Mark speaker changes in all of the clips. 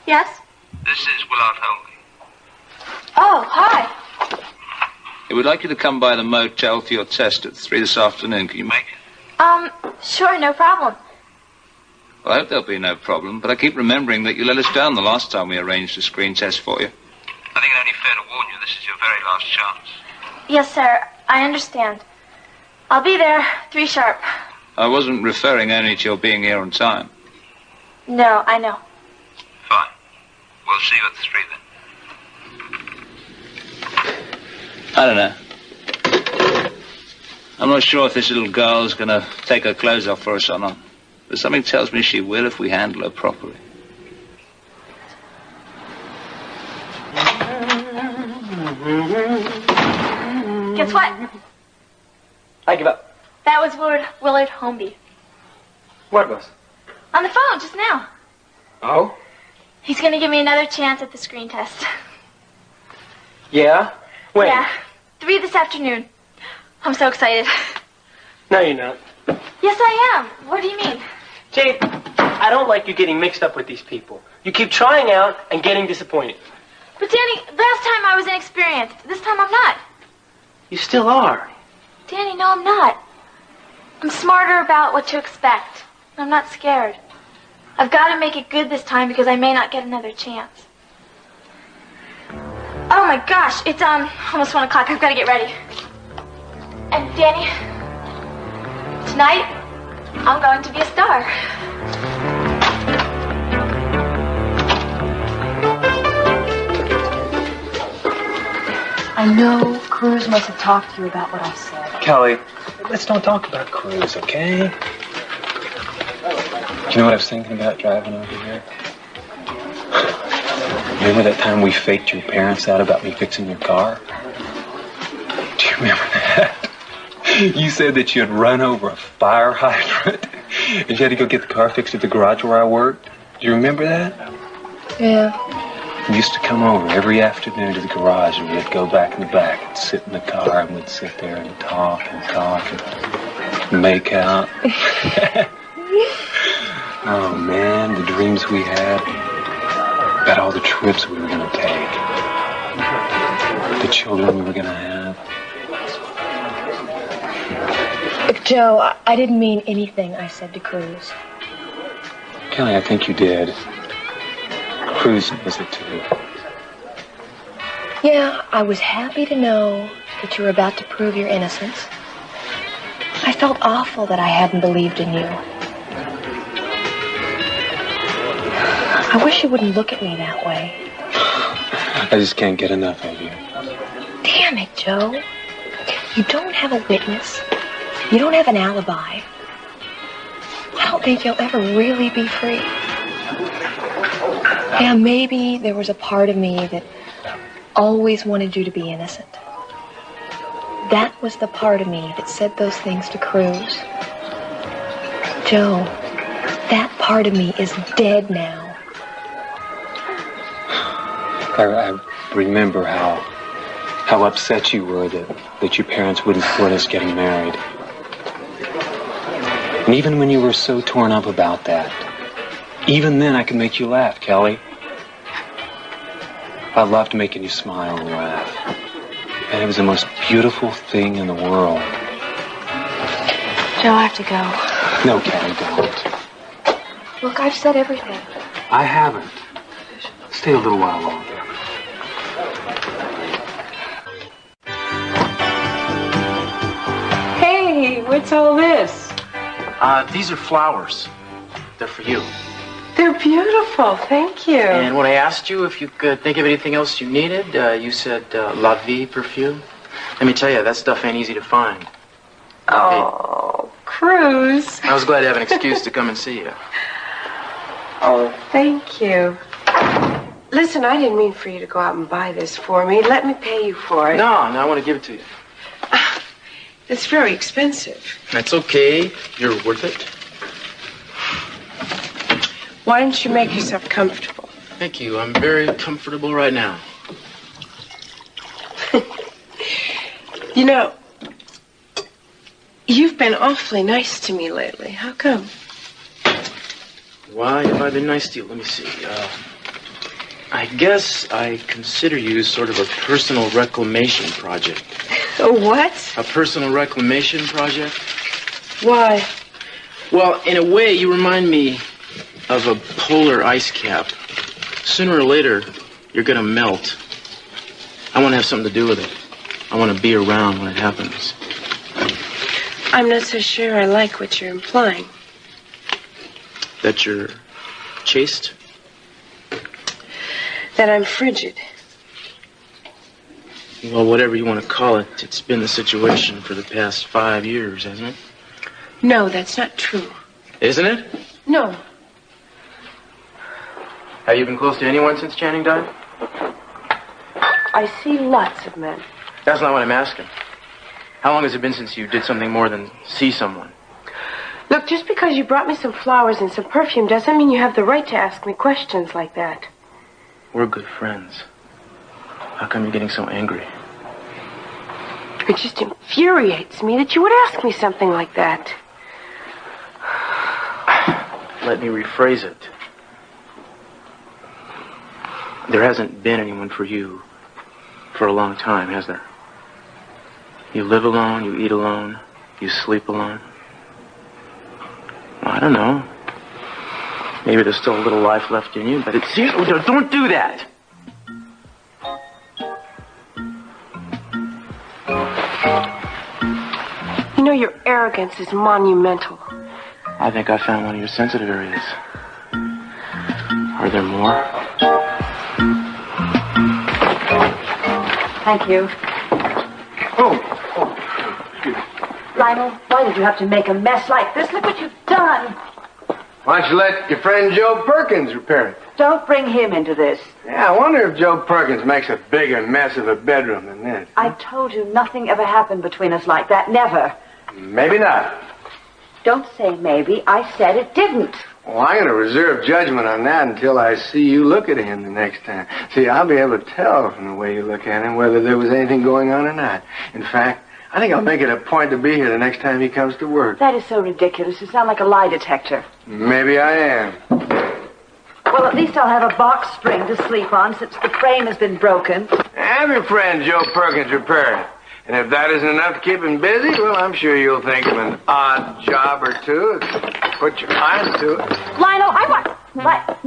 Speaker 1: Yes?
Speaker 2: This is Willard Holby.
Speaker 1: Oh, hi.
Speaker 2: Hey, we'd like you to come by the motel for your test at 3 this afternoon. Can you make it?
Speaker 1: Sure, no problem.
Speaker 2: Well, I hope there'll be no problem, but I keep remembering that you let us down the last time we arranged a screen test for you. I think it's only fair to warn you this is your very last chance.
Speaker 1: Yes, sir. I understand. I'll be there, 3 sharp.
Speaker 2: I wasn't referring only to your being here on time.
Speaker 1: No, I know.
Speaker 2: Fine. We'll see you at 3 then. I don't know. I'm not sure if this little girl's going to take her clothes off for us or not. But something tells me she will if we handle her properly.
Speaker 1: Guess what?
Speaker 3: I give up.
Speaker 1: That was Willard Holby.
Speaker 3: What was?
Speaker 1: On the phone just now.
Speaker 3: Oh?
Speaker 1: He's going to give me another chance at the screen test.
Speaker 3: Yeah? When?
Speaker 1: Yeah. 3 this afternoon. I'm so excited.
Speaker 3: No, you're not.
Speaker 1: Yes, I am. What do you mean?
Speaker 3: Jade, I don't like you getting mixed up with these people. You keep trying out and getting disappointed.
Speaker 1: But Danny, last time I was inexperienced. This time I'm not.
Speaker 3: You still are.
Speaker 1: Danny, no, I'm not. I'm smarter about what to expect. I'm not scared. I've got to make it good this time because I may not get another chance. Oh my gosh, it's almost 1 o'clock. I've got to get ready. And Danny, tonight I'm going to be a star.
Speaker 4: I know Cruz must have talked to you about what I said.
Speaker 5: Kelly, let's don't talk about Cruz, okay? Do you know what I was thinking about driving over here? Remember that time we faked your parents out about me fixing your car? Do you remember that? You said that you had run over a fire hydrant and you had to go get the car fixed at the garage where I worked. Do you remember that?
Speaker 4: Yeah.
Speaker 5: We used to come over every afternoon to the garage and we'd go back in the back and sit in the car and we'd sit there and talk and make out. Oh man, the dreams we had about all the trips we were going to take, the children we were going to have.
Speaker 4: Look, Joe, I didn't mean anything I said to Cruz.
Speaker 5: Kelly, I think you did. Cruz knows it too.
Speaker 4: Yeah, I was happy to know that you were about to prove your innocence. I felt awful that I hadn't believed in you. I wish you wouldn't look at me that way.
Speaker 5: I just can't get enough of you.
Speaker 4: Damn it, Joe. You don't have a witness. You don't have an alibi. I don't think you'll ever really be free. Yeah, maybe there was a part of me that always wanted you to be innocent. That was the part of me that said those things to Cruz. Joe, that part of me is dead now.
Speaker 5: I remember how upset you were that your parents wouldn't support us getting married. And even when you were so torn up about that, even then I could make you laugh, Kelly. I loved making you smile and laugh. And it was the most beautiful thing in the world.
Speaker 4: Joe, I have to go.
Speaker 5: No, Kelly, don't.
Speaker 4: Look, I've said everything.
Speaker 5: I haven't. Stay a little while longer.
Speaker 6: Hey, what's all this?
Speaker 7: These are flowers. They're for you.
Speaker 6: They're beautiful, thank you.
Speaker 7: And when I asked you if you could think of anything else you needed, you said La Vie perfume. Let me tell you, that stuff ain't easy to find.
Speaker 6: Oh, Cruz.
Speaker 7: I was glad to have an excuse to come and see you.
Speaker 6: Oh, thank you. Listen, I didn't mean for you to go out and buy this for me. Let me pay you for it.
Speaker 7: No, I want to give it to you.
Speaker 6: It's very expensive.
Speaker 7: That's okay. You're worth it.
Speaker 6: Why don't you make yourself comfortable?
Speaker 7: Thank you. I'm very comfortable right now.
Speaker 6: You know, you've been awfully nice to me lately. How come?
Speaker 7: Why have I been nice to you? Let me see. I guess I consider you sort of a personal reclamation project.
Speaker 6: A what?
Speaker 7: A personal reclamation project?
Speaker 6: Why?
Speaker 7: Well, in a way, you remind me of a polar ice cap. Sooner or later, you're gonna melt. I want to have something to do with it. I want to be around when it happens.
Speaker 6: I'm not so sure I like what you're implying.
Speaker 7: That you're chaste?
Speaker 6: That I'm frigid.
Speaker 7: Well, whatever you want to call it, it's been the situation for the past 5 years, hasn't it?
Speaker 6: No, that's not true.
Speaker 7: Isn't it?
Speaker 6: No.
Speaker 7: Have you been close to anyone since Channing died?
Speaker 6: I see lots of men.
Speaker 7: That's not what I'm asking. How long has it been since you did something more than see someone?
Speaker 6: Look, just because you brought me some flowers and some perfume doesn't mean you have the right to ask me questions like that.
Speaker 7: We're good friends. How come you're getting so angry?
Speaker 6: It just infuriates me that you would ask me something like that.
Speaker 7: Let me rephrase it. There hasn't been anyone for you for a long time, has there? You live alone, you eat alone, you sleep alone. Well, I don't know. Maybe there's still a little life left in you, but it's... Don't do that!
Speaker 6: You know, your arrogance is monumental.
Speaker 7: I think I found one of your sensitive areas. Are there more?
Speaker 8: Thank you. Lionel, why did you have to make a mess like this? Look what you've done.
Speaker 9: Why don't you let your friend Joe Perkins repair it?
Speaker 8: Don't bring him into this.
Speaker 9: Yeah, I wonder if Joe Perkins makes a bigger mess of a bedroom than this.
Speaker 8: I told you nothing ever happened between us like that. Never.
Speaker 9: Maybe not.
Speaker 8: Don't say maybe. I said it didn't.
Speaker 9: Well, I'm going to reserve judgment on that until I see you look at him the next time. See, I'll be able to tell from the way you look at him whether there was anything going on or not. In fact, I think I'll make it a point to be here the next time he comes to work.
Speaker 8: That is so ridiculous. You sound like a lie detector.
Speaker 9: Maybe I am.
Speaker 8: Well, at least I'll have a box spring to sleep on since the frame has been broken.
Speaker 9: Have your friend Joe Perkins repair it. And if that isn't enough to keep him busy, well, I'm sure you'll think of an odd job or two. Put your mind to it.
Speaker 8: Lionel, I want... What?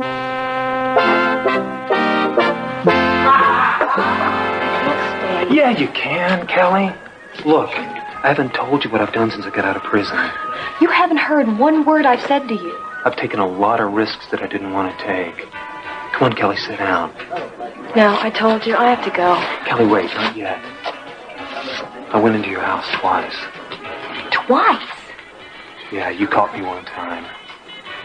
Speaker 5: Yeah, you can, Kelly. Look, I haven't told you what I've done since I got out of prison.
Speaker 4: You haven't heard one word I've said to you.
Speaker 5: I've taken a lot of risks that I didn't want to take. Come on, Kelly, sit down.
Speaker 4: No, I told you. I have to go.
Speaker 5: Kelly, wait, not yet. I went into your house twice.
Speaker 4: Twice?
Speaker 5: Yeah, you caught me one time.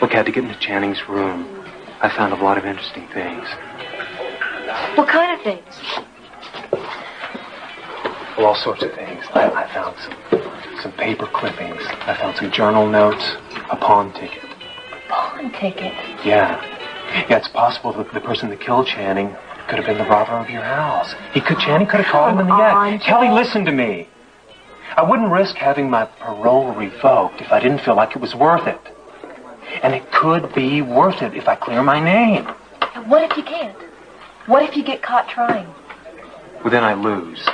Speaker 5: Look, I had to get into Channing's room. I found a lot of interesting things.
Speaker 4: What kind of things?
Speaker 5: Well, all sorts of things. I found some paper clippings. I found some journal notes, a pawn ticket.
Speaker 4: Pawn ticket?
Speaker 5: Yeah. Yeah, it's possible that the person that killed Channing could have been the robber of your house. Channing could have caught him in the act. Kelly, listen to me. I wouldn't risk having my parole revoked if I didn't feel like it was worth it. And it could be worth it if I clear my name.
Speaker 4: And what if you can't? What if you get caught trying?
Speaker 5: Well, then I lose.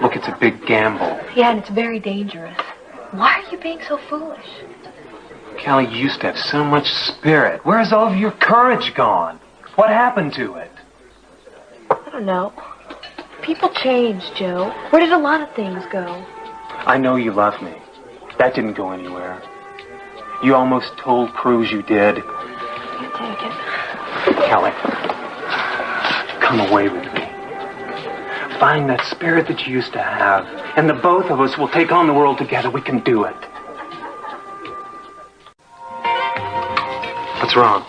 Speaker 5: Look, it's a big gamble.
Speaker 4: Yeah, and it's very dangerous. Why are you being so foolish?
Speaker 5: Kelly, you used to have so much spirit. Where's all of your courage gone? What happened to it?
Speaker 4: I don't know. People change, Joe. Where did a lot of things go?
Speaker 5: I know you love me. That didn't go anywhere. You almost told Cruz you did.
Speaker 4: Can't take it.
Speaker 5: Kelly, come away with me. Find that spirit that you used to have, and the both of us will take on the world together. We can do it. What's wrong?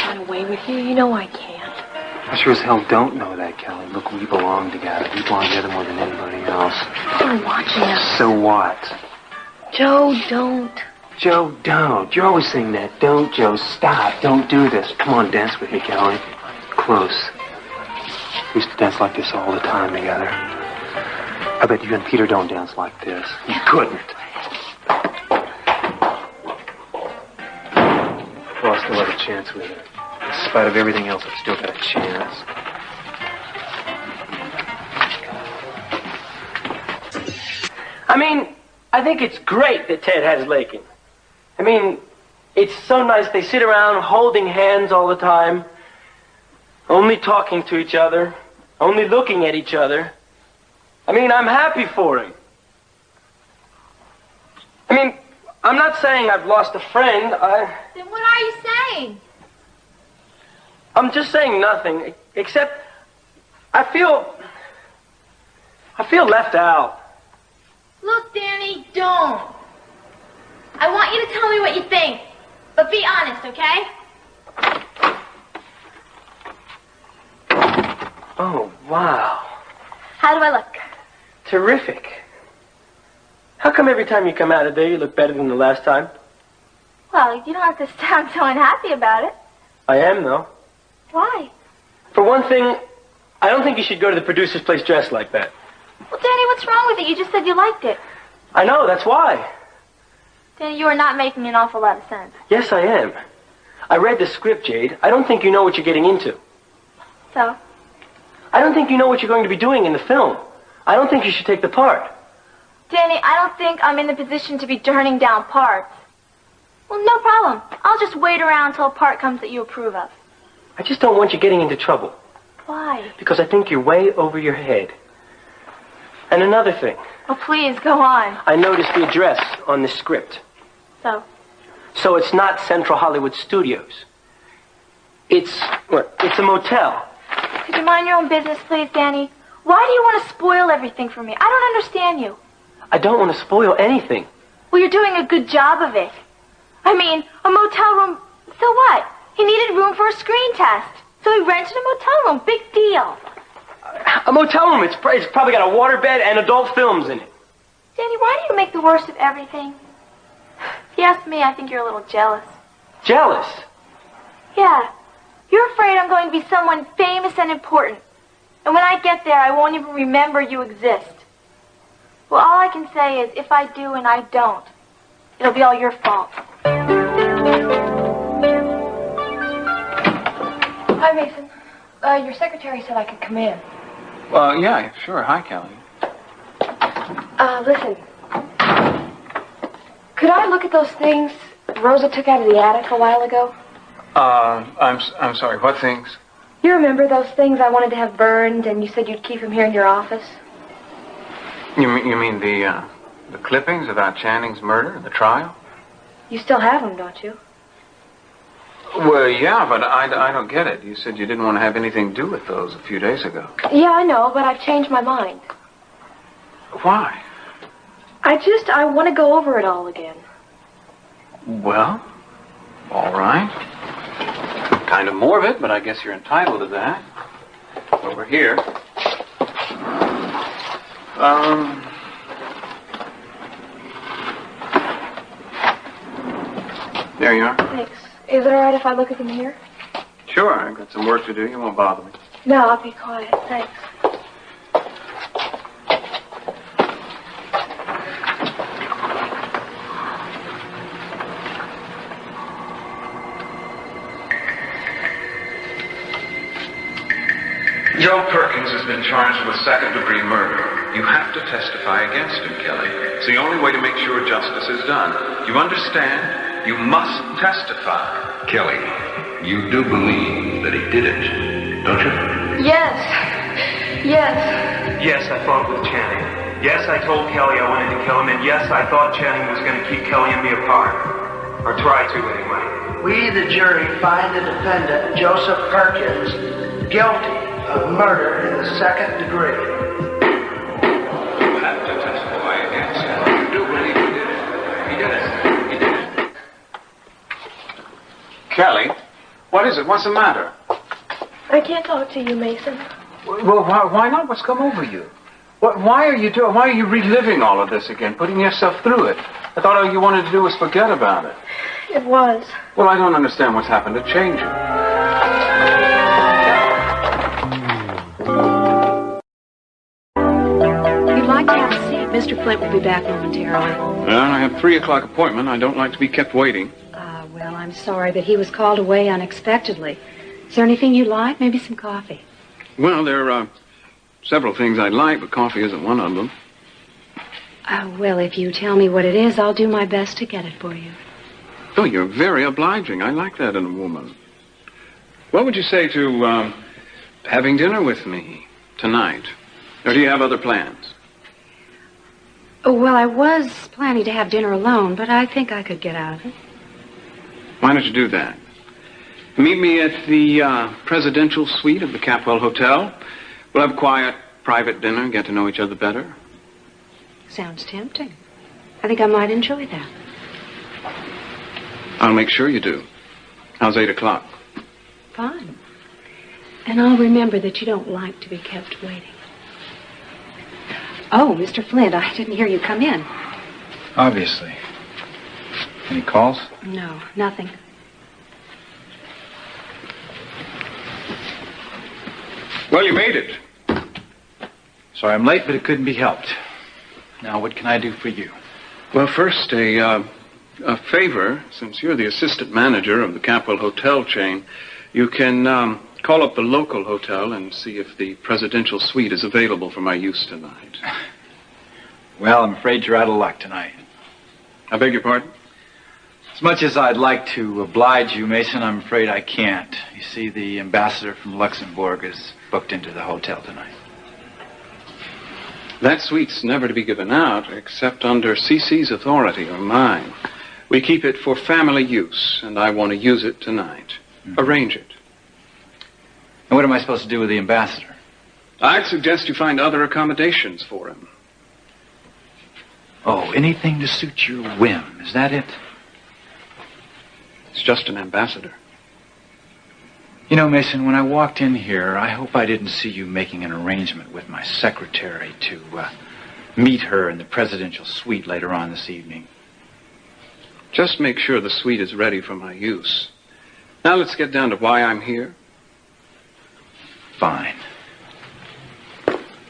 Speaker 4: Run away with you? You know I can't.
Speaker 5: I sure as hell don't know that, Kelly. Look, we belong together. We belong together more than anybody else.
Speaker 4: They're watching us.
Speaker 5: So what?
Speaker 4: Joe, don't.
Speaker 5: Joe, don't. You're always saying that. Don't, Joe. Stop. Don't do this. Come on, dance with me, Kelly. Close. We used to dance like this all the time together. I bet you and Peter don't dance like this. You couldn't. Well, I still have a chance with it. in spite of everything else, I've still got a chance.
Speaker 3: I mean, I think it's great that Ted has Lakin. I mean, it's so nice. They sit around holding hands all the time, only talking to each other, only looking at each other. I mean, I'm happy for him. I mean, I'm not saying I've lost a friend.
Speaker 1: Then what are you saying?
Speaker 3: I'm just saying nothing, except I feel left out.
Speaker 1: Look, Danny, don't. I want you to tell me what you think, but be honest, okay?
Speaker 3: Oh, wow.
Speaker 1: How do I look?
Speaker 3: Terrific. How come every time you come out of there you look better than the last time?
Speaker 1: Well, you don't have to sound so unhappy about it.
Speaker 3: I am, though.
Speaker 1: Why?
Speaker 3: For one thing, I don't think you should go to the producer's place dressed like that.
Speaker 1: Well, Danny, what's wrong with it? You just said you liked it.
Speaker 3: I know, that's why.
Speaker 1: Danny, you are not making an awful lot of sense.
Speaker 3: Yes, I am. I read the script, Jade. I don't think you know what you're getting into.
Speaker 1: So?
Speaker 3: I don't think you know what you're going to be doing in the film. I don't think you should take the part.
Speaker 1: Danny, I don't think I'm in the position to be turning down parts. Well, no problem. I'll just wait around until a part comes that you approve of.
Speaker 3: I just don't want you getting into trouble.
Speaker 1: Why?
Speaker 3: Because I think you're way over your head. And another thing.
Speaker 1: Oh, please, go on.
Speaker 3: I noticed the address on the script.
Speaker 1: So?
Speaker 3: So it's not Central Hollywood Studios. It's a motel.
Speaker 1: Could you mind your own business, please, Danny? Why do you want to spoil everything for me? I don't understand you.
Speaker 3: I don't want to spoil anything.
Speaker 1: Well, you're doing a good job of it. I mean, a motel room, so what? He needed room for a screen test. So he rented a motel room. Big deal.
Speaker 3: A motel room, it's probably got a waterbed and adult films in it.
Speaker 1: Danny, why do you make the worst of everything? If you ask me, I think you're a little jealous.
Speaker 3: Jealous?
Speaker 1: Yeah. You're afraid I'm going to be someone famous and important. And when I get there, I won't even remember you exist. Well, all I can say is, if I do and I don't, it'll be all your fault. Hi, Mason. Your secretary said I could come in.
Speaker 5: Well, yeah, sure. Hi, Kelly.
Speaker 4: Listen. Could I look at those things Rosa took out of the attic a while ago?
Speaker 5: I'm sorry, what things?
Speaker 4: You remember those things I wanted to have burned, and you said you'd keep them here in your office?
Speaker 5: You mean the clippings about Channing's murder, the trial?
Speaker 4: You still have them, don't you?
Speaker 5: Well, yeah, but I don't get it. You said you didn't want to have anything to do with those a few days ago.
Speaker 4: Yeah, I know, but I've changed my mind.
Speaker 5: Why?
Speaker 4: I want to go over it all again.
Speaker 5: Well, all right. Kind of morbid, but I guess you're entitled to that. Over here. There you are.
Speaker 4: Thanks. Is it all right if I look at them here?
Speaker 5: Sure, I've got some work to do. You won't bother me.
Speaker 4: No, I'll be quiet. Thanks.
Speaker 10: Joe Perkins has been charged with second-degree murder. You have to testify against him, Kelly. It's the only way to make sure justice is done. You understand? You must testify.
Speaker 11: Kelly, you do believe that he did it, don't you?
Speaker 1: Yes. Yes.
Speaker 12: Yes, I fought with Channing. Yes, I told Kelly I wanted to kill him, and yes, I thought Channing was going to keep Kelly and me apart. Or try to, anyway.
Speaker 13: We, the jury, find the defendant, Joseph Perkins, guilty of murder in the second degree.
Speaker 10: You have to testify against him. You do believe he did it. He did it. He did it.
Speaker 5: Kelly, what is it? What's the matter?
Speaker 4: I can't talk to you, Mason.
Speaker 5: Well, why not? What's come over you? Why are you reliving all of this again, putting yourself through it? I thought all you wanted to do was forget about it.
Speaker 4: It was.
Speaker 5: Well, I don't understand what's happened to change you.
Speaker 8: You'd like to have a seat. Mr. Flint will be back momentarily.
Speaker 5: Well, I have a 3:00 appointment. I don't like to be kept waiting.
Speaker 8: Well, I'm sorry, but he was called away unexpectedly. Is there anything you like? Maybe some coffee.
Speaker 10: Well, there are several things I'd like, but coffee isn't one of them.
Speaker 8: Well, if you tell me what it is, I'll do my best to get it for you.
Speaker 10: Oh, you're very obliging. I like that in a woman. What would you say to having dinner with me tonight? Or do you have other plans?
Speaker 8: Oh, well, I was planning to have dinner alone, but I think I could get out of it.
Speaker 10: Why don't you do that? Meet me at the presidential suite of the Capwell Hotel. We'll have a quiet, private dinner, get to know each other better.
Speaker 8: Sounds tempting. I think I might enjoy that.
Speaker 10: I'll make sure you do. How's 8 o'clock?
Speaker 8: Fine. And I'll remember that you don't like to be kept waiting. Oh, Mr. Flint, I didn't hear you come in.
Speaker 5: Obviously. Any calls?
Speaker 8: No, nothing.
Speaker 10: Well, you made it.
Speaker 14: Sorry I'm late, but it couldn't be helped. Now, what can I do for you?
Speaker 10: Well, first, a favor. Since you're the assistant manager of the Capwell Hotel chain, you can call up the local hotel and see if the presidential suite is available for my use tonight.
Speaker 14: Well, I'm afraid you're out of luck tonight.
Speaker 10: I beg your pardon?
Speaker 14: As much as I'd like to oblige you, Mason, I'm afraid I can't. You see, the ambassador from Luxembourg is booked into the hotel tonight.
Speaker 10: That suite's never to be given out except under CC's authority or mine. We keep it for family use, and I want to use it tonight. Arrange it.
Speaker 14: And what am I supposed to do with the ambassador?
Speaker 10: I'd suggest you find other accommodations for him.
Speaker 14: Oh, anything to suit your whim. Is that it?
Speaker 10: It's just an ambassador.
Speaker 14: You know, Mason, when I walked in here, I hope I didn't see you making an arrangement with my secretary to meet her in the presidential suite later on this evening.
Speaker 10: Just make sure the suite is ready for my use. Now let's get down to why I'm here.
Speaker 14: Fine.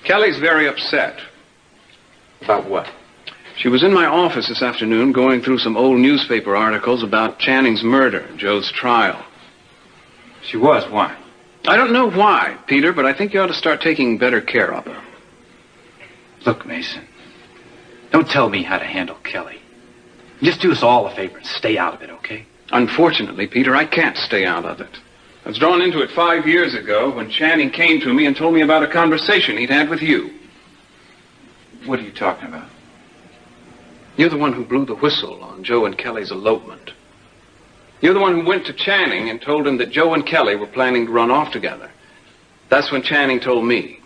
Speaker 10: Kelly's very upset.
Speaker 14: About what?
Speaker 10: She was in my office this afternoon going through some old newspaper articles about Channing's murder, Joe's trial.
Speaker 14: She was. Why?
Speaker 10: I don't know why, Peter, but I think you ought to start taking better care of her.
Speaker 14: Look, Mason, don't tell me how to handle Kelly. Just do us all a favor and stay out of it, okay?
Speaker 10: Unfortunately, Peter, I can't stay out of it. I was drawn into it 5 years ago when Channing came to me and told me about a conversation he'd had with you.
Speaker 14: What are you talking about?
Speaker 10: You're the one who blew the whistle on Joe and Kelly's elopement. You're the one who went to Channing and told him that Joe and Kelly were planning to run off together. That's when Channing told me.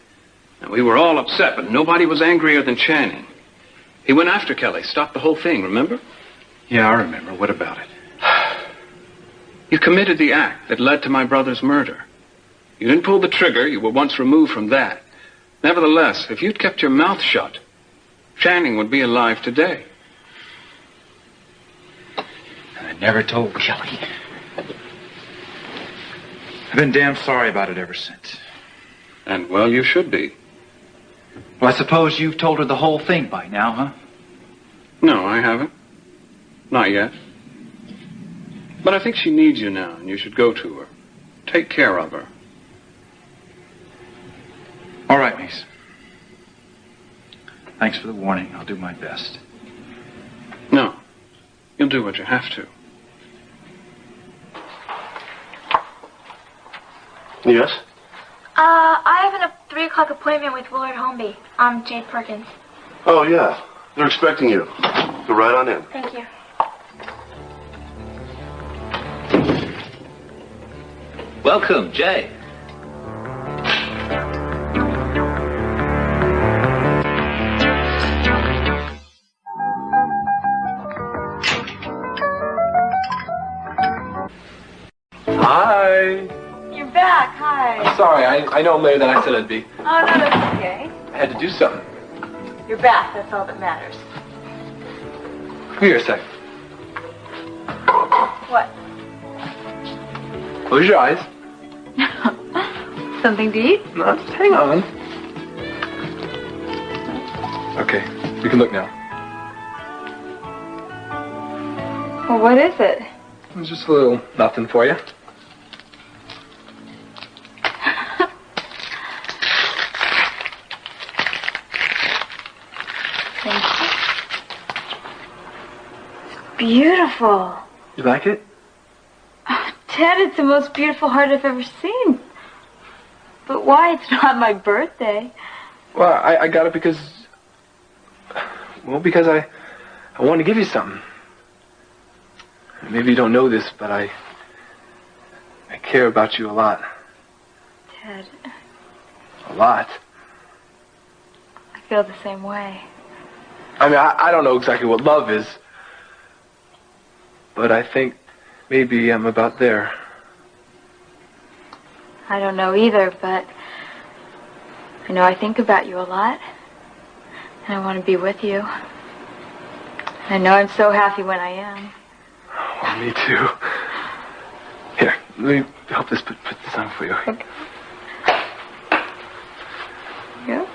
Speaker 10: And we were all upset, but nobody was angrier than Channing. He went after Kelly, stopped the whole thing, remember?
Speaker 14: Yeah, I remember. What about it?
Speaker 10: You committed the act that led to my brother's murder. You didn't pull the trigger. You were once removed from that. Nevertheless, if you'd kept your mouth shut, Channing would be alive today.
Speaker 14: I never told Kelly. I've been damn sorry about it ever since.
Speaker 10: And, well, you should be.
Speaker 14: Well, I suppose you've told her the whole thing by now, huh?
Speaker 10: No, I haven't. Not yet. But I think she needs you now, and you should go to her. Take care of her.
Speaker 14: All right, Mason. Thanks for the warning. I'll do my best.
Speaker 10: No. You'll do what you have to.
Speaker 15: Yes?
Speaker 1: I have a 3 o'clock appointment with Willard Holmby. I'm Jade Perkins.
Speaker 15: Oh, yeah. They're expecting you. Go right on in.
Speaker 1: Thank you.
Speaker 2: Welcome, Jay.
Speaker 5: Hi.
Speaker 1: You're back. Hi.
Speaker 5: I'm sorry. I know I'm later than I said I'd be.
Speaker 1: Oh, no, that's okay.
Speaker 5: I had to do something.
Speaker 1: You're back. That's all that matters.
Speaker 5: Come here a second.
Speaker 1: What?
Speaker 5: Close your eyes.
Speaker 1: Something to eat?
Speaker 5: No, just hang on. Okay, you can look now.
Speaker 1: Well, what is it?
Speaker 5: It's just a little nothing for you.
Speaker 1: beautiful.
Speaker 3: You like it?
Speaker 1: Oh, Ted, it's the most beautiful heart I've ever seen. But why? It's not my birthday.
Speaker 3: Well, I got it because... Well, because I want to give you something. Maybe you don't know this, but I care about you a lot.
Speaker 1: Ted.
Speaker 3: A lot.
Speaker 1: I feel the same way.
Speaker 3: I mean, I don't know exactly what love is, but I think maybe I'm about there.
Speaker 1: I don't know either, but I know I think about you a lot, and I want to be with you. I know I'm so happy when I am.
Speaker 3: Well, me too. Here, let me help put this on for you.
Speaker 1: Okay. Yeah.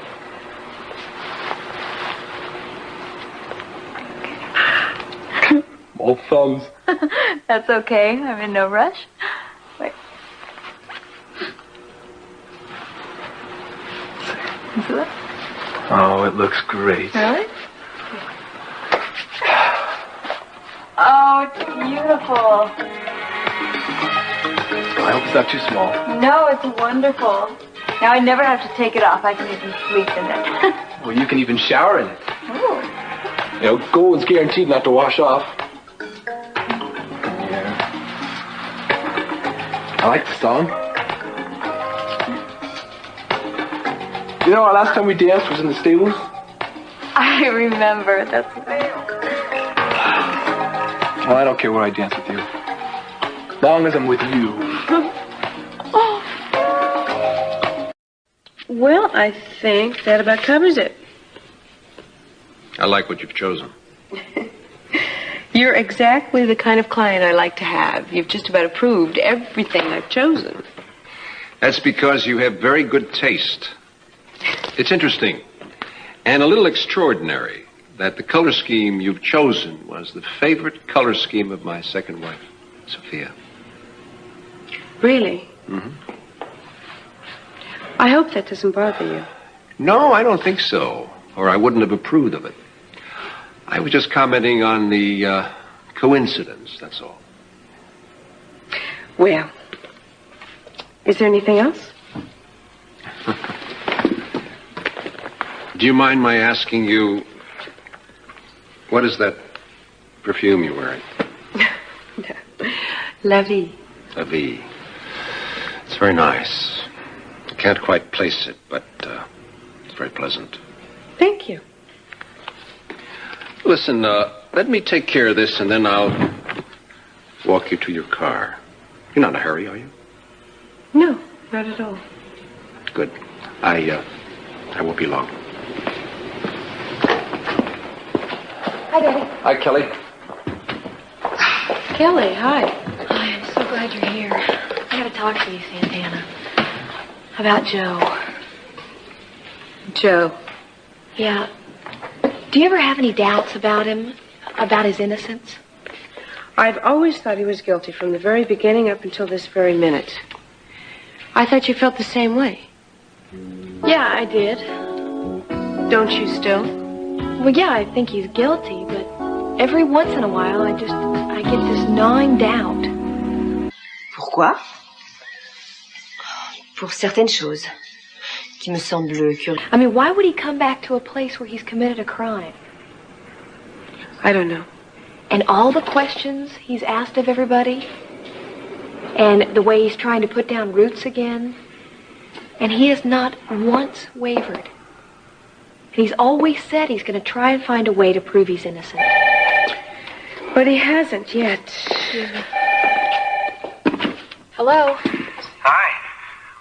Speaker 3: All thumbs.
Speaker 1: That's okay. I'm in no rush. Wait. See that?
Speaker 3: Oh, it looks great.
Speaker 1: Really? Oh, it's beautiful.
Speaker 3: I hope it's not too small.
Speaker 1: No, it's wonderful. Now I never have to take it off. I can even sleep in it.
Speaker 3: Well, you can even shower in it.
Speaker 1: Ooh.
Speaker 3: You know, gold's guaranteed not to wash off. Yeah. I like the song. You know, our last time we danced was in the stables.
Speaker 1: I remember. That's
Speaker 3: Well, I don't care where I dance with you. As long as I'm with you.
Speaker 6: Well, I think that about covers it.
Speaker 11: I like what you've chosen.
Speaker 6: You're exactly the kind of client I like to have. You've just about approved everything I've chosen.
Speaker 11: That's because you have very good taste. It's interesting and a little extraordinary that the color scheme you've chosen was the favorite color scheme of my second wife, Sophia.
Speaker 6: Really?
Speaker 11: Mm-hmm.
Speaker 6: I hope that doesn't bother you.
Speaker 11: No, I don't think so, or I wouldn't have approved of it. I was just commenting on the coincidence, that's all.
Speaker 6: Well, is there anything else?
Speaker 11: Do you mind my asking you, what is that perfume you're wearing?
Speaker 6: La Vie.
Speaker 11: La Vie. It's very nice. I can't quite place it, but it's very pleasant.
Speaker 6: Thank you.
Speaker 11: Listen, let me take care of this, and then I'll walk you to your car. You're not in a hurry, are you?
Speaker 6: No, not at all.
Speaker 11: Good. I won't be long.
Speaker 4: Hi, Daddy.
Speaker 3: Hi, Kelly.
Speaker 6: Kelly, hi.
Speaker 4: I'm so glad you're here. I gotta talk to you, Santana. About Joe.
Speaker 6: Joe.
Speaker 4: Yeah. Do you ever have any doubts about him? About his innocence?
Speaker 6: I've always thought he was guilty from the very beginning up until this very minute. I thought you felt the same way.
Speaker 4: Yeah, I did.
Speaker 6: Don't you still?
Speaker 4: Well, yeah, I think he's guilty, but every once in a while I get this gnawing doubt.
Speaker 16: Pourquoi? Pour certaines choses qui me semblent curieuses.
Speaker 4: I mean, why would he come back to a place where he's committed a crime?
Speaker 6: I don't know.
Speaker 4: And all the questions he's asked of everybody, and the way he's trying to put down roots again, and he has not once wavered. And he's always said he's going to try and find a way to prove he's innocent.
Speaker 6: But he hasn't yet.
Speaker 4: Hello?
Speaker 17: Hi.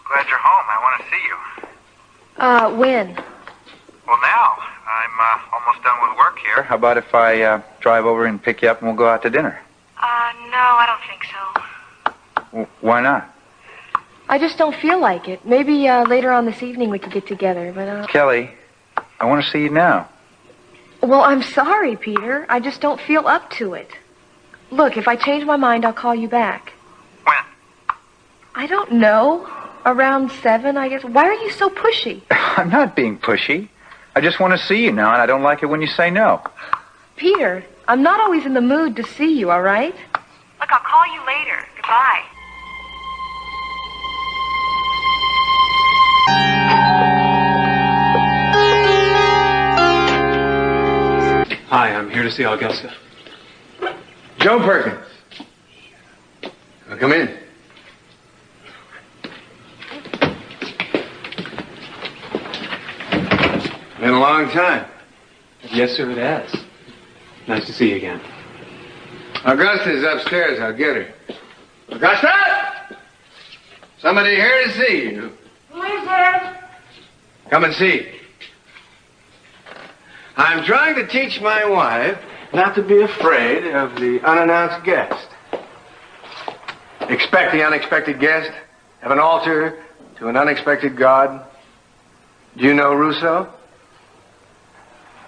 Speaker 17: Glad you're home. I want to see you.
Speaker 4: When?
Speaker 17: Well, now. I'm almost done with work here.
Speaker 14: How about if I drive over and pick you up and we'll go out to dinner?
Speaker 1: No, I don't think so.
Speaker 14: Why not?
Speaker 4: I just don't feel like it. Maybe later on this evening we could get together, but...
Speaker 14: Kelly, I want to see you now.
Speaker 4: Well, I'm sorry, Peter. I just don't feel up to it. Look, if I change my mind, I'll call you back.
Speaker 17: When?
Speaker 4: I don't know. Around 7, I guess. Why are you so pushy?
Speaker 14: I'm not being pushy. I just want to see you now, and I don't like it when you say no.
Speaker 4: Peter, I'm not always in the mood to see you, all right?
Speaker 1: Look, I'll call you later. Goodbye.
Speaker 5: Hi, I'm here to see Augusta.
Speaker 9: Joe Perkins. Well, come in. Been a long time.
Speaker 5: Yes, sir, it has. Nice to see you again.
Speaker 9: Augusta's upstairs. I'll get her. Augusta! Somebody here to see you.
Speaker 1: Who is it?
Speaker 9: Come and see. I'm trying to teach my wife not to be afraid of the unannounced guest. Expect the unexpected guest. Have an altar to an unexpected God. Do you know Rousseau?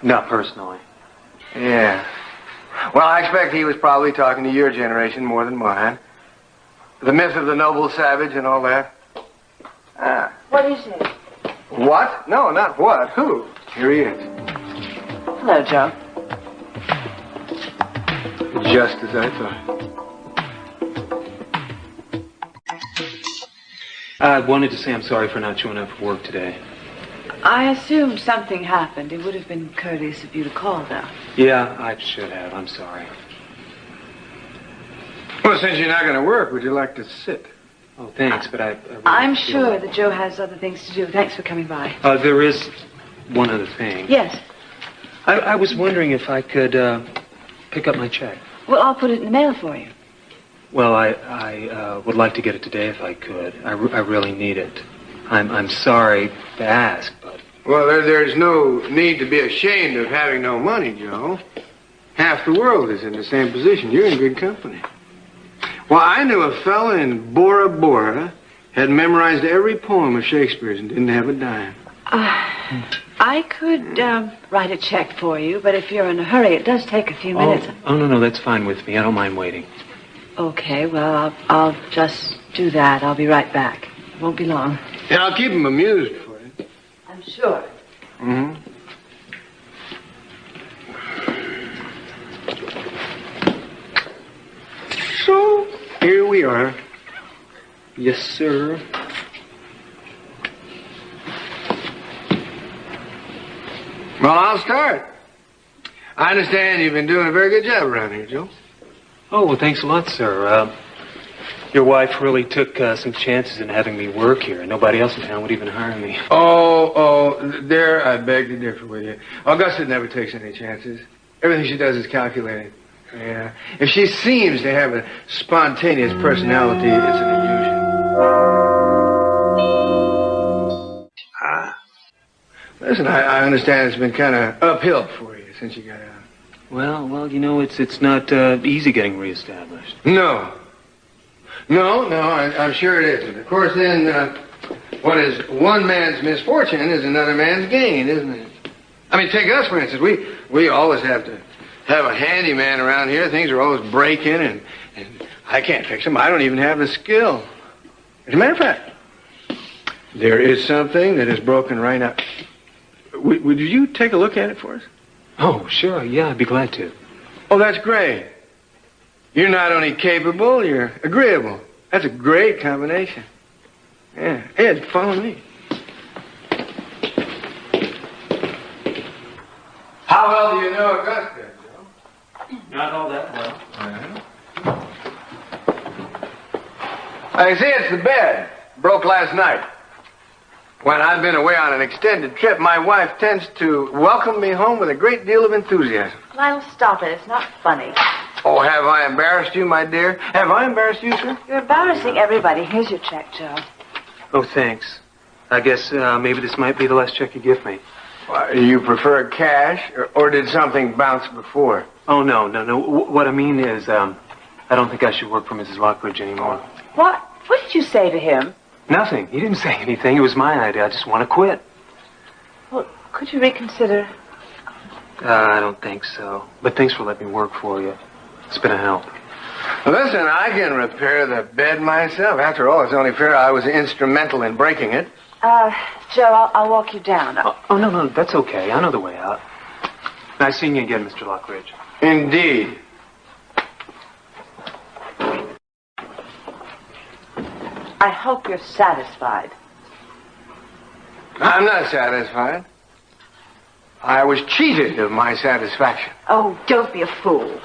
Speaker 5: Not personally.
Speaker 9: Yeah. Well, I expect he was probably talking to your generation more than mine. The myth of the noble savage and all that. Ah.
Speaker 8: What is it?
Speaker 9: What? No, not what. Who? Here he is.
Speaker 8: Hello, Joe.
Speaker 9: Just as I thought.
Speaker 5: I wanted to say I'm sorry for not showing up for work today.
Speaker 8: I assumed something happened. It would have been courteous of you to call, though.
Speaker 5: Yeah, I should have. I'm sorry.
Speaker 9: Well, since you're not going to work, would you like to sit?
Speaker 5: Oh, thanks, but I really
Speaker 8: I'm
Speaker 5: feel
Speaker 8: sure that Joe has other things to do. Thanks for coming by.
Speaker 5: There is one other thing.
Speaker 8: Yes.
Speaker 5: I was wondering if I could pick up my check.
Speaker 8: Well, I'll put it in the mail for you.
Speaker 5: Well, I would like to get it today if I could. I really need it. I'm sorry to ask, but...
Speaker 9: Well, there's no need to be ashamed of having no money, Joe. Half the world is in the same position. You're in good company. Well, I knew a fella in Bora Bora had memorized every poem of Shakespeare's and didn't have a dime.
Speaker 8: I could write a check for you, but if you're in a hurry, it does take a few minutes.
Speaker 5: Oh, no, that's fine with me. I don't mind waiting.
Speaker 8: Okay, well, I'll just do that. I'll be right back. It won't be long.
Speaker 9: And I'll keep him amused for you.
Speaker 8: I'm sure.
Speaker 9: Mm-hmm. So, here we are.
Speaker 5: Yes, sir.
Speaker 9: Well, I'll start. I understand you've been doing a very good job around here, Joe.
Speaker 5: Oh, well, thanks a lot, sir. Your wife really took some chances in having me work here, and nobody else in town would even hire me.
Speaker 9: There I beg to differ with you. Augusta never takes any chances. Everything she does is calculated. Yeah. If she seems to have a spontaneous personality, it's an illusion. Listen, I understand it's been kind of uphill for you since you got out.
Speaker 5: Well, you know, it's not easy getting reestablished.
Speaker 9: No, I'm sure it isn't. Of course, then, what is one man's misfortune is another man's gain, isn't it? I mean, take us, for instance. We always have to have a handyman around here. Things are always breaking, and I can't fix them. I don't even have the skill. As a matter of fact, there is something that is broken right now. Would you take a look at it for us?
Speaker 5: Oh, sure. Yeah, I'd be glad to.
Speaker 9: Oh, that's great. You're not only capable, you're agreeable. That's a great combination. Yeah. Ed, follow me. How well do you know Augusta, Joe?
Speaker 5: Not all that well.
Speaker 9: I see it's the bed. Broke last night. When I've been away on an extended trip, my wife tends to welcome me home with a great deal of enthusiasm.
Speaker 8: Lionel, stop it. It's not funny.
Speaker 9: Oh, have I embarrassed you, my dear? Have I embarrassed you, sir?
Speaker 8: You're embarrassing everybody. Here's your check, Joe.
Speaker 5: Oh, thanks. I guess maybe this might be the last check you give me.
Speaker 9: You prefer cash, or did something bounce before?
Speaker 5: Oh, no. What I mean is, I don't think I should work for Mrs. Lockridge anymore.
Speaker 8: What? What did you say to him?
Speaker 5: Nothing. He didn't say anything. It was my idea. I just want to quit.
Speaker 8: Well, could you reconsider?
Speaker 5: I don't think so. But thanks for letting me work for you. It's been a help.
Speaker 9: Listen, I can repair the bed myself. After all, it's only fair I was instrumental in breaking it.
Speaker 8: Joe, I'll walk you down.
Speaker 5: Oh, no, that's okay. I know the way out. Nice seeing you again, Mr. Lockridge.
Speaker 9: Indeed.
Speaker 8: I hope you're satisfied.
Speaker 9: I'm not satisfied. I was cheated of my satisfaction.
Speaker 8: Oh, don't be a fool.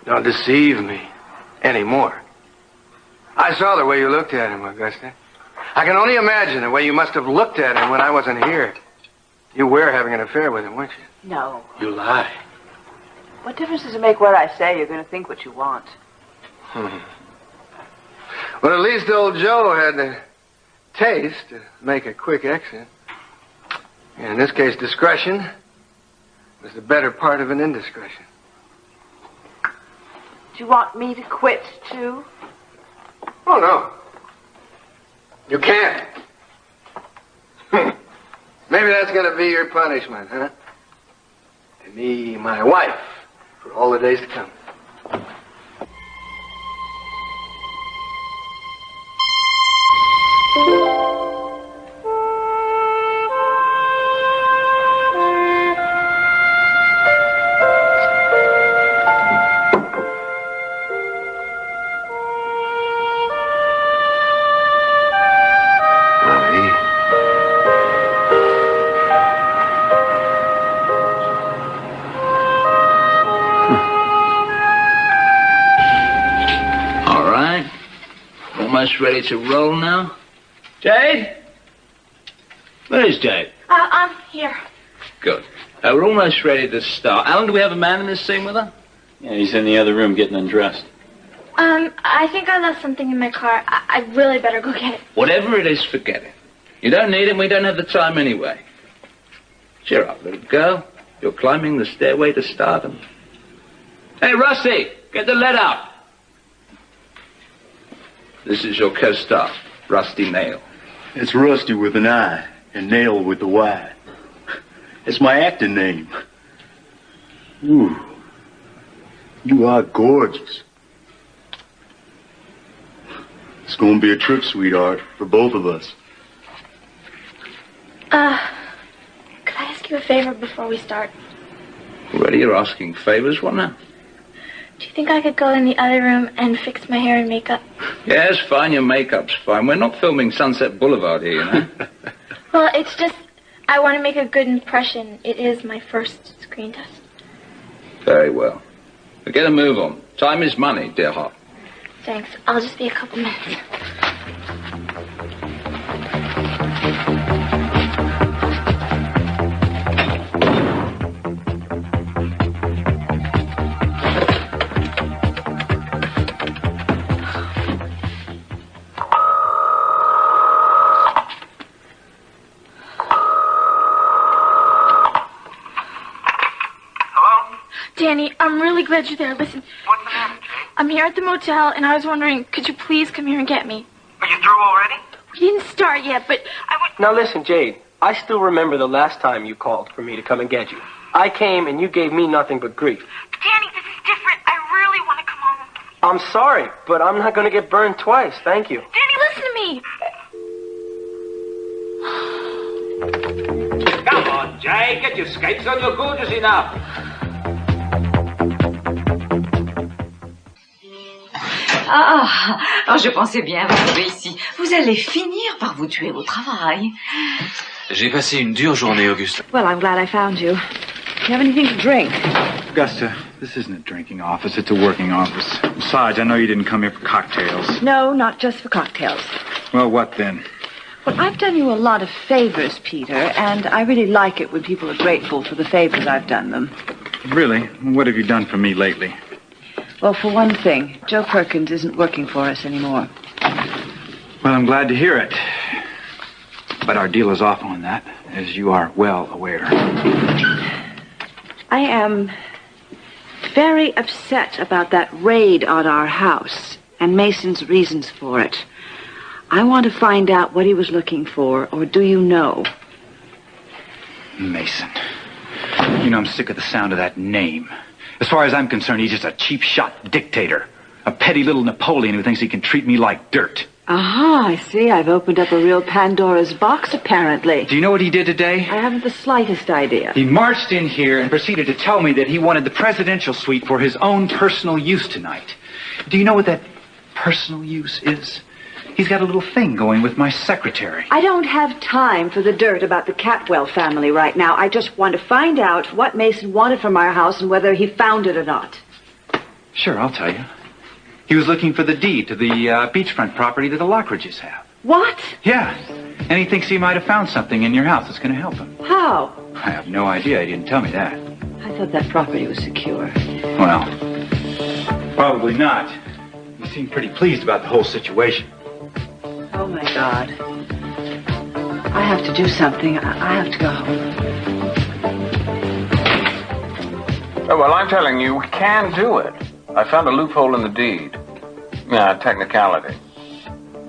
Speaker 9: Don't deceive me anymore. I saw the way you looked at him, Augusta. I can only imagine the way you must have looked at him when I wasn't here. You were having an affair with him, weren't you?
Speaker 8: No.
Speaker 9: You lie.
Speaker 8: What difference does it make what I say? You're going to think what you want.
Speaker 9: Well, at least old Joe had the taste to make a quick exit. In this case, discretion was the better part of an indiscretion.
Speaker 8: Do you want me to quit, too?
Speaker 9: Oh, no. You can't. Maybe that's going to be your punishment, huh? To me, my wife, for all the days to come.
Speaker 2: Almost ready to roll now? Jade? Where's Jade?
Speaker 1: I'm here.
Speaker 2: Good. We're almost ready to start. Alan, do we have a man in this scene with her?
Speaker 5: Yeah, he's in the other room getting undressed.
Speaker 1: I think I left something in my car. I really better go get it.
Speaker 2: Whatever it is, forget it. You don't need it, and we don't have the time anyway. Cheer up, little girl. You're climbing the stairway to stardom. Hey, Rusty, get the lead out. This is your co-star, Rusty Nail.
Speaker 18: It's Rusty with an I and Nail with the Y. It's my acting name. Ooh, you are gorgeous. It's going to be a trip, sweetheart, for both of us.
Speaker 1: Could I ask you a favor before we start?
Speaker 2: Already you're asking favors, what now?
Speaker 1: Do you think I could go in the other room and fix my hair and makeup?
Speaker 2: Yes, fine, your makeup's fine. We're not filming Sunset Boulevard here, you know.
Speaker 1: Well, it's just, I want to make a good impression. It is my first screen test.
Speaker 2: Very well. But get a move on. Time is money, dear heart.
Speaker 1: Thanks. I'll just be a couple minutes. Danny, I'm really glad you're there. Listen.
Speaker 17: What's the matter, Jay?
Speaker 1: I'm here at the motel, and I was wondering, could you please come here and get me?
Speaker 17: Are you through already?
Speaker 1: We didn't start yet, but I would...
Speaker 3: Now listen, Jade, I still remember the last time you called for me to come and get you. I came and you gave me nothing but grief.
Speaker 1: Danny, this is different. I really want to come home.
Speaker 3: I'm sorry, but I'm not going to get burned twice. Thank you.
Speaker 1: Danny, listen to me.
Speaker 19: Come on, Jay, get your skates on. You're gorgeous enough.
Speaker 16: Ah, je pensais bien vous trouver ici. Vous allez finir par vous tuer au travail.
Speaker 5: J'ai passé une dure journée, Augusta.
Speaker 8: Well, I'm glad I found you. Do you have anything to drink?
Speaker 14: Augusta, this isn't a drinking office. It's a working office. Besides, I know you didn't come here for cocktails.
Speaker 8: No, not just for cocktails.
Speaker 14: Well, what then?
Speaker 8: Well, I've done you a lot of favors, Peter, and I really like it when people are grateful for the favors I've done them.
Speaker 14: Really? What have you done for me lately?
Speaker 8: Well, for one thing, Joe Perkins isn't working for us anymore.
Speaker 14: Well, I'm glad to hear it. But our deal is off on that, as you are well aware.
Speaker 8: I am very upset about that raid on our house and Mason's reasons for it. I want to find out what he was looking for, or do you know?
Speaker 14: Mason. You know, I'm sick of the sound of that name. As far as I'm concerned, he's just a cheap shot dictator. A petty little Napoleon who thinks he can treat me like dirt.
Speaker 8: Aha, I see. I've opened up a real Pandora's box, apparently.
Speaker 14: Do you know what he did today?
Speaker 8: I haven't the slightest idea.
Speaker 14: He marched in here and proceeded to tell me that he wanted the presidential suite for his own personal use tonight. Do you know what that personal use is? He's got a little thing going with my secretary.
Speaker 8: I don't have time for the dirt about the Catwell family right now. I just want to find out what Mason wanted from our house and whether he found it or not.
Speaker 14: Sure, I'll tell you. He was looking for the deed to the beachfront property that the Lockridges have.
Speaker 8: What?
Speaker 14: Yeah. And he thinks he might have found something in your house that's going to help him.
Speaker 8: How?
Speaker 14: I have no idea. He didn't tell me that.
Speaker 8: I thought that property was secure.
Speaker 14: Well, probably not. He seemed pretty pleased about the whole situation.
Speaker 8: Oh, my God. I have to do something. I have to go home.
Speaker 10: Oh, well, I'm telling you, we can do it. I found a loophole in the deed. Yeah, technicality.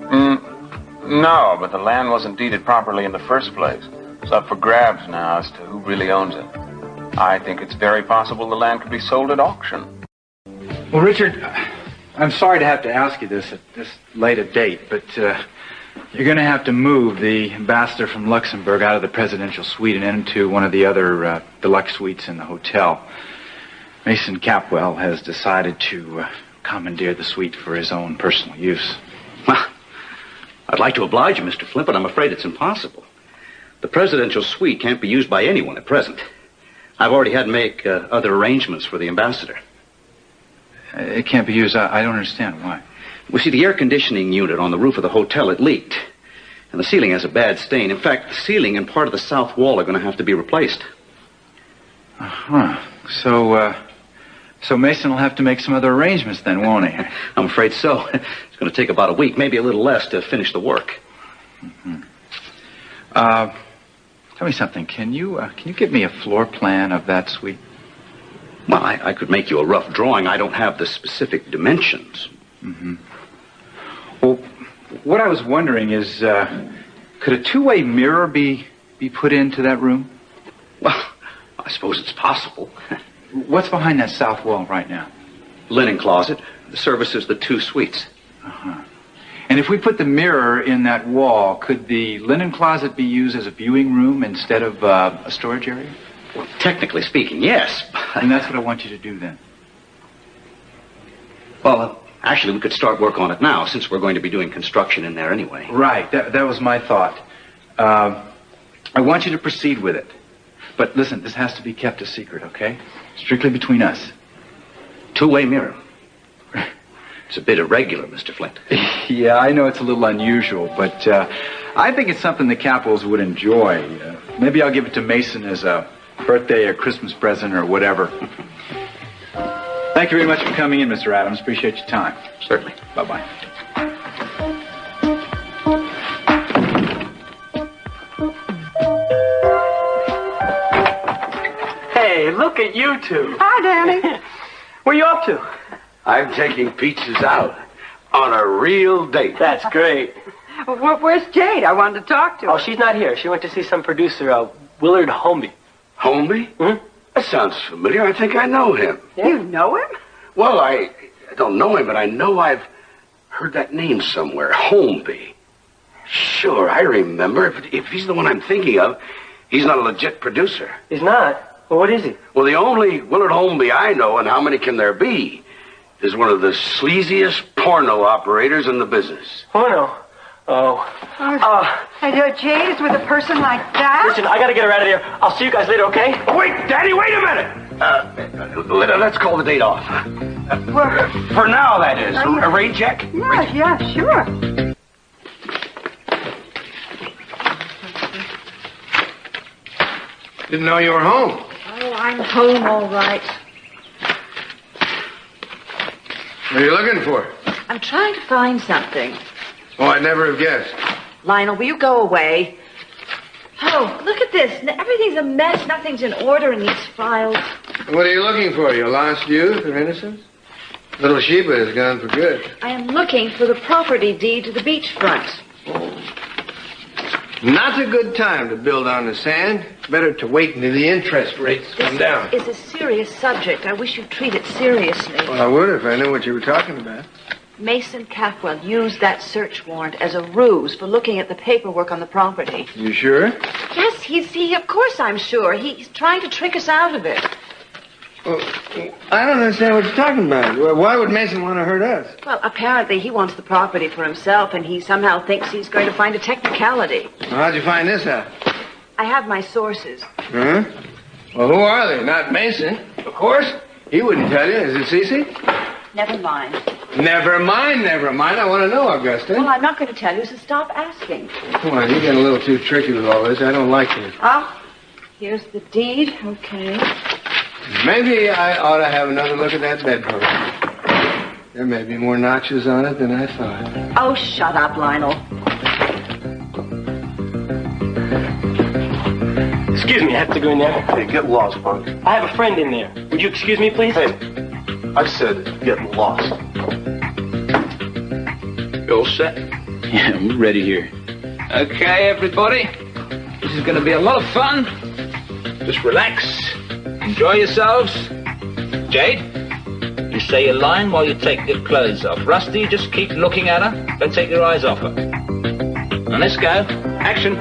Speaker 10: No, but the land wasn't deeded properly in the first place. It's up for grabs now as to who really owns it. I think it's very possible the land could be sold at auction.
Speaker 14: Well, Richard, I'm sorry to have to ask you this at this late a date, but you're going to have to move the ambassador from Luxembourg out of the presidential suite and into one of the other deluxe suites in the hotel. Mason Catwell has decided to commandeer the suite for his own personal use.
Speaker 20: Well, I'd like to oblige you, Mr. Flint, but I'm afraid it's impossible. The presidential suite can't be used by anyone at present. I've already had to make other arrangements for the ambassador.
Speaker 14: It can't be used. I don't understand why.
Speaker 20: Well, see, the air conditioning unit on the roof of the hotel, it leaked. And the ceiling has a bad stain. In fact, the ceiling and part of the south wall are going to have to be replaced.
Speaker 14: Uh-huh. So Mason will have to make some other arrangements then, won't he?
Speaker 20: I'm afraid so. It's going to take about a week, maybe a little less, to finish the work.
Speaker 14: Mm-hmm. Tell me something. Can you give me a floor plan of that suite?
Speaker 20: Well, I could make you a rough drawing. I don't have the specific dimensions.
Speaker 14: Mm-hmm. Well, what I was wondering is, could a two-way mirror be put into that room?
Speaker 20: Well, I suppose it's possible.
Speaker 14: What's behind that south wall right now?
Speaker 20: Linen closet. The services the two suites.
Speaker 14: Uh-huh. And if we put the mirror in that wall, could the linen closet be used as a viewing room instead of a storage area?
Speaker 20: Well, technically speaking, yes.
Speaker 14: And that's what I want you to do then.
Speaker 20: Well, actually, we could start work on it now, since we're going to be doing construction in there anyway.
Speaker 14: Right. That was my thought. I want you to proceed with it. But listen, this has to be kept a secret, okay? Strictly between us.
Speaker 20: Two-way mirror. It's a bit irregular, Mr. Flint.
Speaker 14: Yeah, I know it's a little unusual, but I think it's something the Capwells would enjoy. Maybe I'll give it to Mason as a birthday or Christmas present or whatever. Thank you very much for coming in, Mr. Adams. Appreciate your time.
Speaker 20: Certainly.
Speaker 14: Bye-bye.
Speaker 3: Hey, look at you two.
Speaker 6: Hi, Danny.
Speaker 3: Where you up to?
Speaker 21: I'm taking Peaches out on a real date.
Speaker 3: That's great.
Speaker 6: Where's Jade? I wanted to talk to her.
Speaker 3: Oh, she's not here. She went to see some producer, Willard Holmby.
Speaker 21: Holmby?
Speaker 3: Mm-hmm.
Speaker 21: That sounds familiar. I think I know him.
Speaker 6: Yeah. You know him?
Speaker 21: Well, I don't know him, but I know I've heard that name somewhere. Holmby. Sure, I remember. If he's the one I'm thinking of, he's not a legit producer.
Speaker 3: He's not? Well, what is he?
Speaker 21: Well, the only Willard Holmby I know, and how many can there be, is one of the sleaziest porno operators in the business.
Speaker 3: Porno? Oh.
Speaker 6: Jade is with a person like that?
Speaker 3: Listen, I gotta get her out of there. I'll see you guys later, okay?
Speaker 21: Oh, wait, Daddy, wait a minute! Let's call the date off. For now, that is. A rain check?
Speaker 6: Yeah, sure.
Speaker 9: Didn't know you were home.
Speaker 8: Oh, I'm home all right.
Speaker 9: What are you looking for?
Speaker 8: I'm trying to find something.
Speaker 9: Oh, I'd never have guessed.
Speaker 8: Lionel, will you go away? Oh, look at this. Everything's a mess. Nothing's in order in these files.
Speaker 9: What are you looking for? Your lost youth or innocence? Little Sheba is gone for good.
Speaker 8: I am looking for the property deed to the beachfront.
Speaker 9: Not a good time to build on the sand. Better to wait until the interest rates come down.
Speaker 8: This is a serious subject. I wish you'd treat it seriously.
Speaker 9: Well, I would if I knew what you were talking about.
Speaker 8: Mason Capwell used that search warrant as a ruse for looking at the paperwork on the property.
Speaker 9: You sure?
Speaker 8: Yes, of course I'm sure. He's trying to trick us out of it.
Speaker 9: Well, I don't understand what you're talking about. Why would Mason want to hurt us?
Speaker 8: Well, apparently he wants the property for himself, and he somehow thinks he's going to find a technicality.
Speaker 9: Well, how'd you find this out?
Speaker 8: I have my sources.
Speaker 9: Huh? Well, who are they? Not Mason, of course. He wouldn't tell you. Is it Cece?
Speaker 8: Never mind.
Speaker 9: Never mind. I want to know, Augusta.
Speaker 8: Well, I'm not going to tell you, so stop asking.
Speaker 9: Come on, you're getting a little too tricky with all this. I don't like this.
Speaker 8: Oh, here's the deed. Okay.
Speaker 9: Maybe I ought to have another look at that bedpost. There may be more notches on it than I thought.
Speaker 8: Oh, shut up, Lionel.
Speaker 3: Excuse me, I have to go in there.
Speaker 15: Hey, get lost, punk.
Speaker 3: I have a friend in there. Would you excuse me, please?
Speaker 15: Hey, I said get lost.
Speaker 2: You all set?
Speaker 14: Yeah, we're ready here.
Speaker 2: Okay, everybody. This is going to be a lot of fun. Just relax. Enjoy yourselves. Jade, you say your line while you take your clothes off. Rusty, just keep looking at her. Don't take your eyes off her. And let's go. Action.